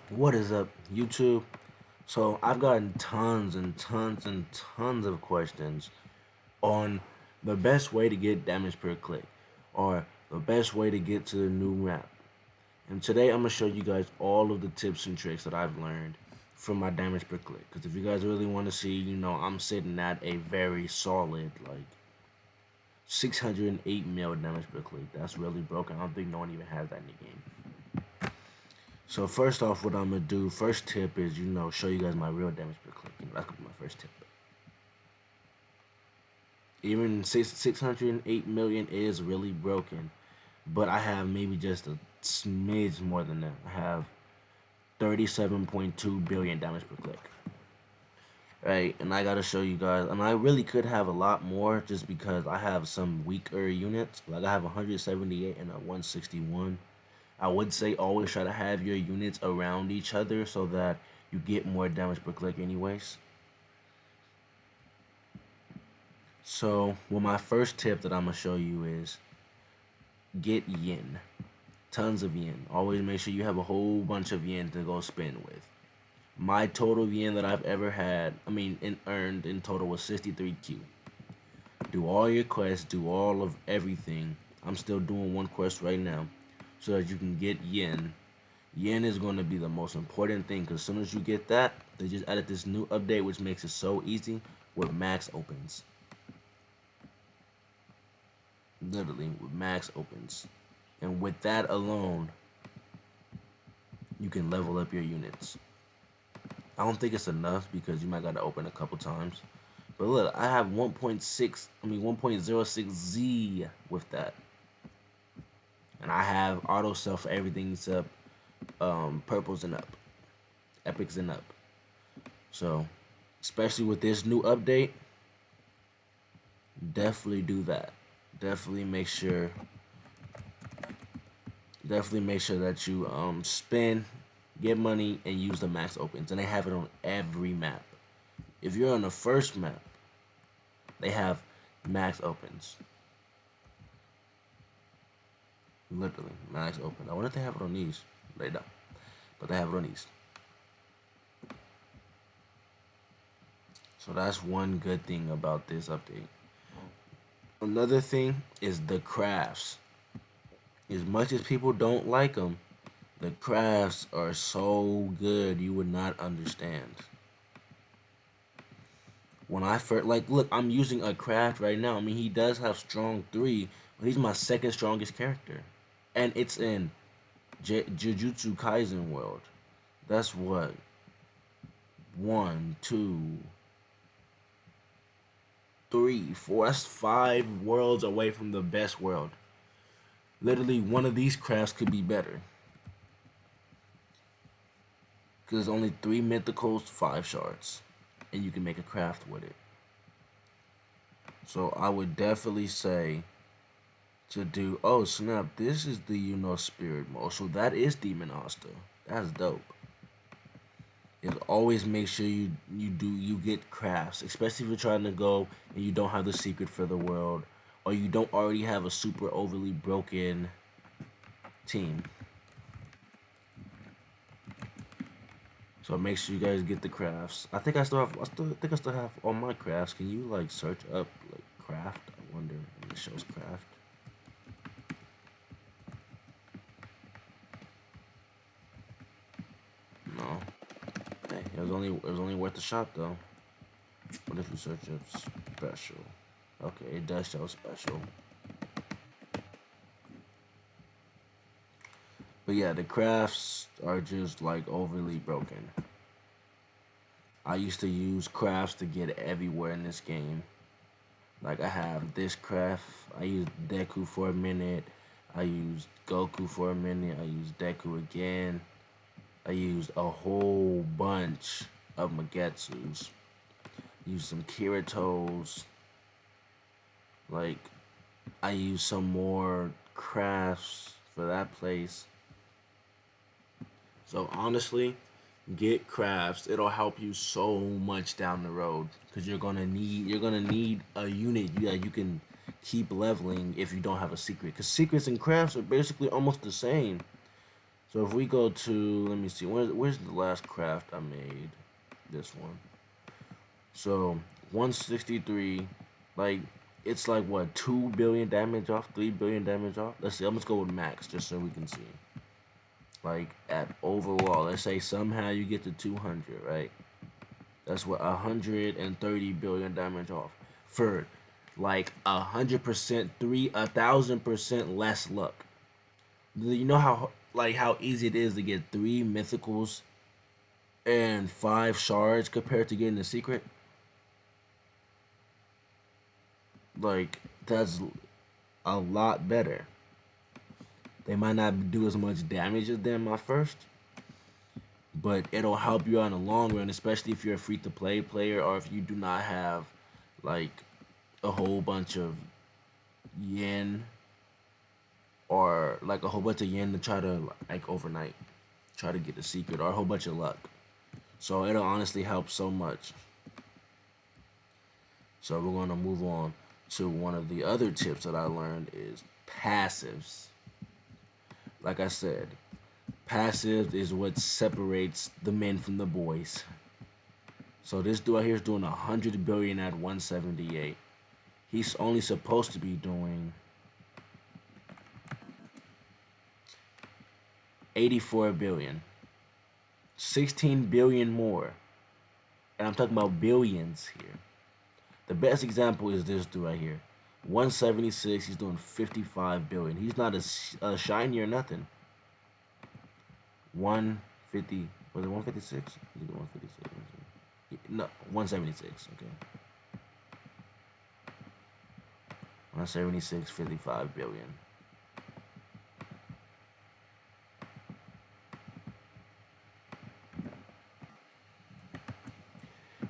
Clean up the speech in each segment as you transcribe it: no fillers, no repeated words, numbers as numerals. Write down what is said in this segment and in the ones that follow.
What is up, YouTube? So I've gotten tons and tons and tons of questions on the best way to get damage per click or the best way to get to the new map. And today I'm gonna show you guys all of the tips and tricks that I've learned from my damage per click. Because if you guys really want to see, I'm sitting at a very solid 608 mil damage per click. That's really broken. I don't think no one even has that in the game. So first off, what I'm gonna do, first tip is, show you guys my real damage per click. That's gonna be my first tip. Even 608 million is really broken, but I have maybe just a smidge more than that. I have 37.2 billion damage per click. Right, and I gotta show you guys, and I really could have a lot more just because I have some weaker units. Like I have 178 and a 161. I would say always try to have your units around each other so that you get more damage per click anyways. So, well, my first tip that I'm going to show you is get yen. Tons of yen. Always make sure you have a whole bunch of yen to go spend with. My total yen that I've ever had, earned in total was 63Q. Do all your quests, do all of everything. I'm still doing one quest right now so that you can get yen. Yen is going to be the most important thing because as soon as you get that, they just added this new update which makes it so easy with max opens. Literally, with max opens. And with that alone, you can level up your units. I don't think it's enough because you might got to open a couple times. But look, I have 1.06Z with that. And I have auto sell for everything except purples and up, epics and up. So, especially with this new update, definitely do that. Definitely make sure that you spend, get money, and use the max opens. And they have it on every map. If you're on the first map, they have max opens. Literally, max opens. I wonder if they have it on these. They don't. But they have it on these. So that's one good thing about this update. Another thing is the crafts. As much as people don't like them, the crafts are so good you would not understand. When I first, look, I'm using a craft right now. He does have strong 3, but he's my second strongest character. And it's in Jujutsu Kaisen world. That's what? 1, 2, 3, 4. That's 5 worlds away from the best world. Literally, one of these crafts could be better. Because there's only 3 mythicals, 5 shards. And you can make a craft with it. So I would definitely say to do, oh snap, this is the spirit mode. So that is Demon Hostile. That's dope. Is always make sure you get crafts, especially if you're trying to go and you don't have the secret for the world, or you don't already have a super overly broken team. So make sure you guys get the crafts. I think I still have all my crafts. Can you search up craft? I wonder if it shows craft. No. Hey, it was only worth a shot though. What if you search up special? Okay, it does show special. But yeah, the crafts are just overly broken. I used to use crafts to get everywhere in this game. Like I have this craft. I used Deku for a minute. I used Goku for a minute. I used Deku again. I used a whole bunch of Magetsus. Used some Kiratos. I used some more crafts for that place. So honestly, get crafts. It'll help you so much down the road because you're gonna need a unit that you can keep leveling if you don't have a secret. Because secrets and crafts are basically almost the same. So if we go to, let me see, where's the last craft I made? This one. So 163, like it's like what 2 billion damage off, 3 billion damage off. Let's see. I'm just go with max just so we can see. Like at overall, let's say somehow you get to 200, right? That's what 130 billion damage off for like 100%, 1,000% less luck. You know how easy it is to get 3 mythicals and 5 shards compared to getting a secret. Like that's a lot better. They might not do as much damage as them at first, but it'll help you out in the long run, especially if you're a free to play player or if you do not have like a whole bunch of yen or like a whole bunch of yen to try to like overnight try to get the secret or a whole bunch of luck. So it'll honestly help so much. So we're going to move on to one of the other tips that I learned is passives. Like I said, passive is what separates the men from the boys. So this dude out here is doing 100 billion at 178. He's only supposed to be doing 84 billion. 16 billion more. And I'm talking about billions here. The best example is this dude right here. 176, he's doing 55 billion. He's not a shiny or nothing. 150, was it 156? 156. No, 176, okay. 176, 55 billion.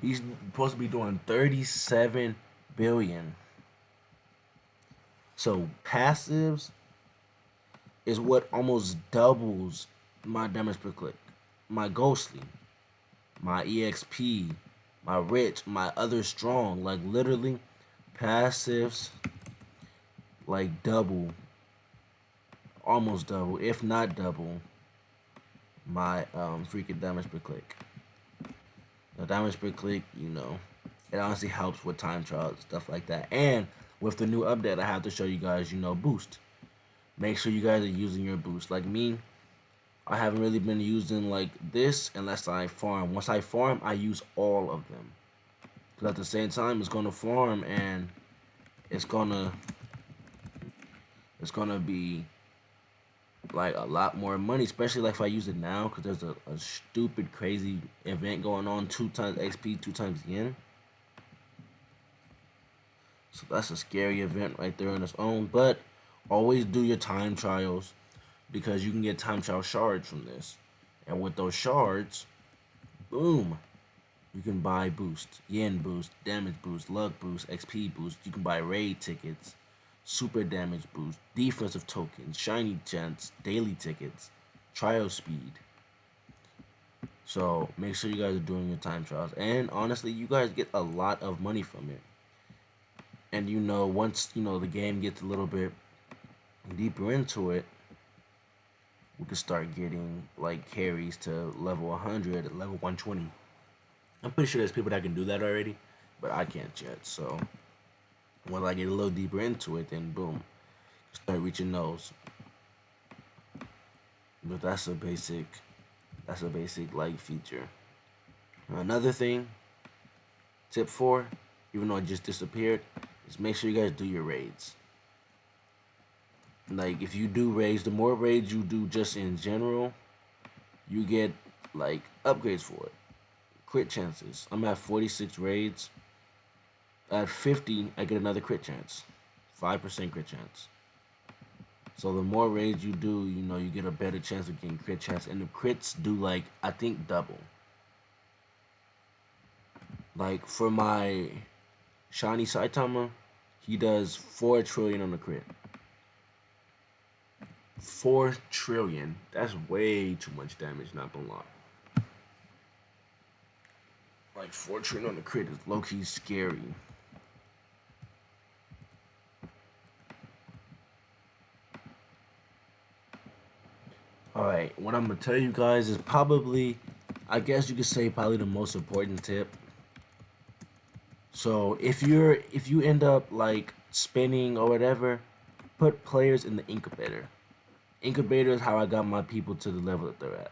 He's supposed to be doing 37 billion. So passives is what almost doubles my damage per click. My ghostly, my EXP, my rich, my other strong. Like literally passives like double, almost double, if not double, my freaking damage per click. The damage per click, it honestly helps with time trials, stuff like that. And with the new update, I have to show you guys, boost. Make sure you guys are using your boost. Like me, I haven't really been using like this unless I farm. Once I farm, I use all of them. Because at the same time, it's gonna farm and it's gonna be like a lot more money, especially like if I use it now, because there's a stupid crazy event going on, 2 times XP, 2 times yen. So that's a scary event right there on its own. But always do your time trials because you can get time trial shards from this. And with those shards, boom, you can buy boost, yen boost, damage boost, luck boost, XP boost. You can buy raid tickets, super damage boost, defensive tokens, shiny chance, daily tickets, trial speed. So make sure you guys are doing your time trials. And honestly, you guys get a lot of money from it. And once the game gets a little bit deeper into it, we can start getting like carries to level 100, level 120. I'm pretty sure there's people that can do that already, but I can't yet. So when I get a little deeper into it, then boom, start reaching those. But that's a basic like feature. Another thing, tip 4, even though it just disappeared, is make sure you guys do your raids. Like if you do raids, the more raids you do just in general, you get like upgrades for it. Crit chances. I'm at 46 raids. At 50, I get another crit chance. 5% crit chance. So the more raids you do, you get a better chance of getting crit chance. And the crits do like, I think double. Like for my shiny Saitama, he does 4 trillion on the crit. 4 trillion. That's way too much damage, not gonna lie. Like 4 trillion on the crit is low-key scary. Alright, what I'm gonna tell you guys is probably, I guess you could say probably the most important tip. So if you end up like spinning or whatever, put players in the incubator. Incubator is how I got my people to the level that they're at.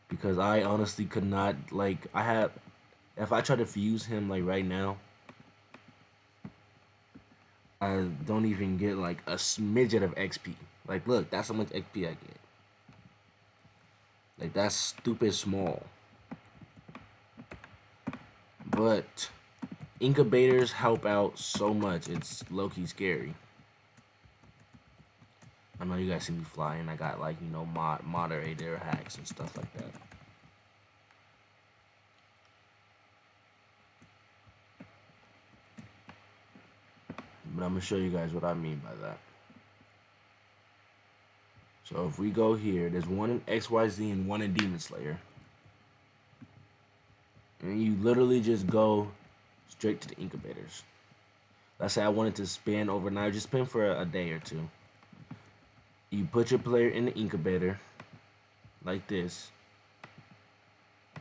Because I honestly could not, like, if I try to fuse him like right now, I don't even get like a smidget of XP. Like, look, that's how much XP I get. Like, that's stupid small. But incubators help out so much. It's low-key scary. I know you guys see me flying. I got like, moderator hacks and stuff like that. But I'm gonna show you guys what I mean by that. So if we go here, there's one in XYZ and one in Demon Slayer. And you literally just go straight to the incubators. Let's say I wanted to spin overnight, just spin for a day or two. You put your player in the incubator, like this.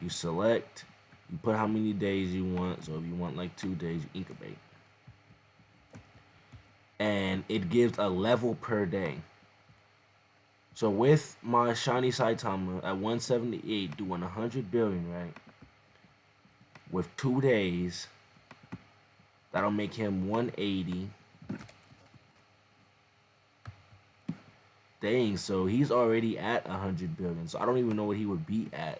You select, you put how many days you want. So if you want like 2 days, you incubate. And it gives a level per day. So with my shiny Saitama at 178 doing 100 billion, right? With 2 days, that'll make him 180. Dang, so he's already at 100 billion. So I don't even know what he would be at.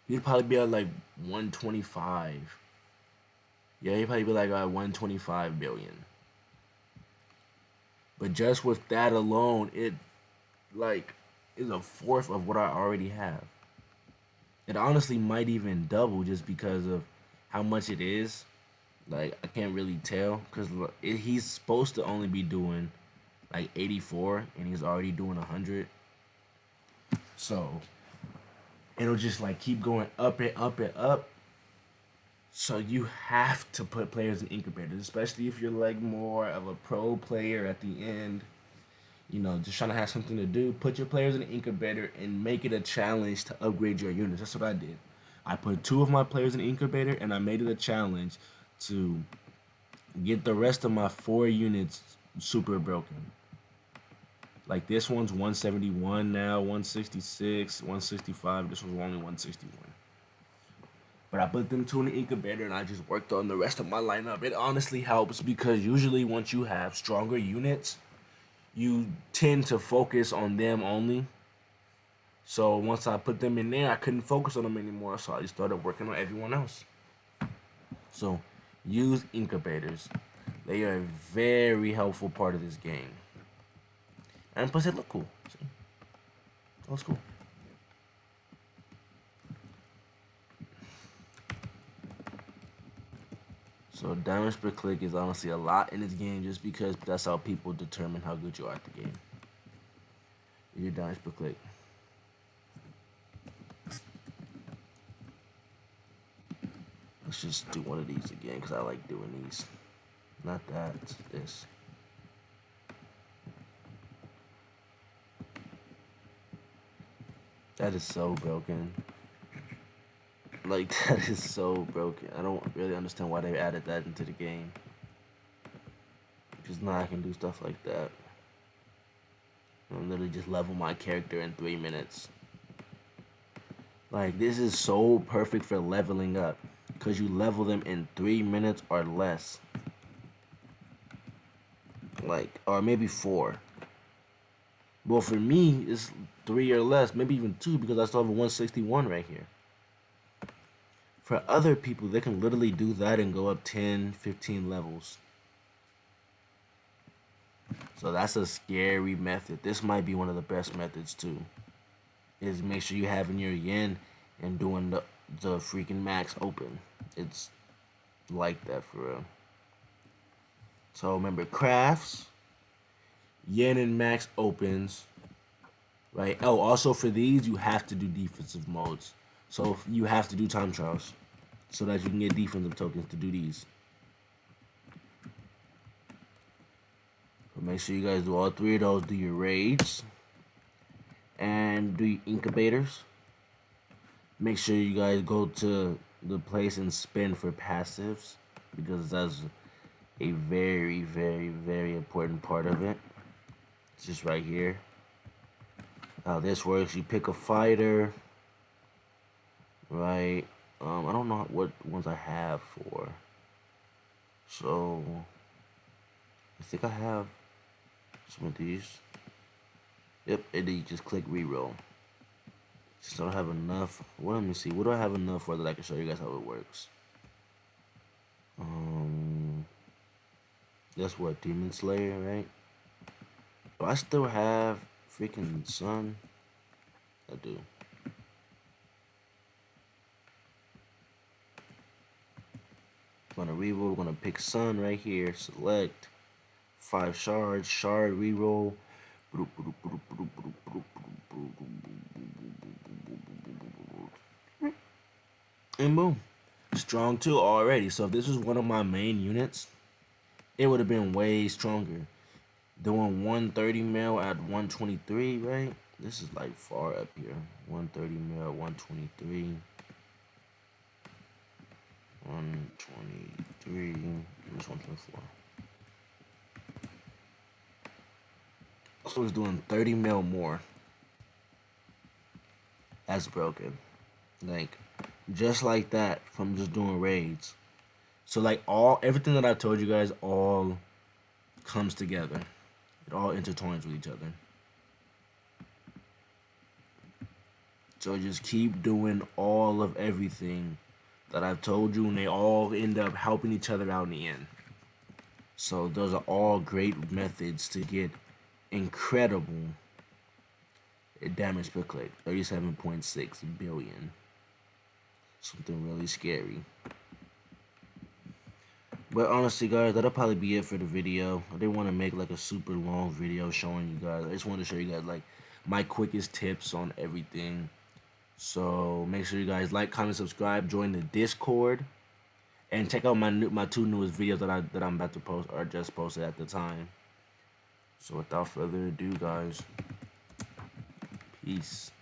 He'd probably be at like 125. Yeah, he'd probably be like at 125 billion. But just with that alone, it like is a fourth of what I already have. It honestly might even double just because of how much it is. Like, I can't really tell because he's supposed to only be doing like 84 and he's already doing 100. So it'll just like keep going up and up and up. So you have to put players in incubators, especially if you're like more of a pro player at the end. Just trying to have something to do. Put your players in the incubator and make it a challenge to upgrade your units. That's what I did. I put 2 of my players in the incubator and I made it a challenge to get the rest of my 4 units super broken. Like this one's 171 now, 166, 165. This one's only 161. But I put them 2 in the incubator and I just worked on the rest of my lineup. It honestly helps because usually once you have stronger units, you tend to focus on them only. So once I put them in there, I couldn't focus on them anymore. So I just started working on everyone else. So use incubators. They are a very helpful part of this game. And plus it look cool. See? It looks cool. So damage per click is honestly a lot in this game just because that's how people determine how good you are at the game. Your damage per click. Let's just do one of these again because I like doing these. Not that, this. That is so broken. Like, that is so broken. I don't really understand why they added that into the game. Because now I can do stuff like that. And literally just level my character in 3 minutes. Like, this is so perfect for leveling up. Because you level them in 3 minutes or less. Like, or maybe 4. Well, for me, it's 3 or less. Maybe even 2 because I still have a 161 right here. For other people, they can literally do that and go up 10, 15 levels. So that's a scary method. This might be one of the best methods too. Is make sure you having your yen and doing the freaking max open. It's like that for real. So remember crafts, yen and max opens, right? Oh, also for these you have to do defensive modes. So you have to do time trials so that you can get defensive tokens to do these. But make sure you guys do all 3 of those. Do your raids. and do incubators. Make sure you guys go to the place and spin for passives, because that's a very, very, very important part of it. It's just right here. How this works, you pick a fighter, right? I don't know what ones I have for. So, I think I have some of these. Yep, and then you just click reroll. Just don't have enough. Well, let me see. What do I have enough for that I can show you guys how it works? That's what, Demon Slayer, right? Do I still have freaking Sun? I do. I'm gonna reroll. We're gonna pick Sun right here. Select 5 shards. Shard reroll. And boom. Strong 2 already. So if this was one of my main units, it would have been way stronger. Doing 130 mil at 123, right? This is like far up here. 130 mil, 123. 123. This 124. So it's doing 30 mil more. That's broken. Like, just like that from just doing raids. So like everything that I told you guys all comes together. It all intertwines with each other. So just keep doing all of everything that I've told you, and they all end up helping each other out in the end. So those are all great methods to get incredible damage per click. 37.6 billion. Something really scary. But honestly, guys, that'll probably be it for the video. I didn't want to make like a super long video showing you guys. I just wanted to show you guys like my quickest tips on everything. So make sure you guys like, comment, subscribe, join the Discord, and check out my 2 newest videos that I'm about to post, or just posted at the time. So without further ado, guys, peace.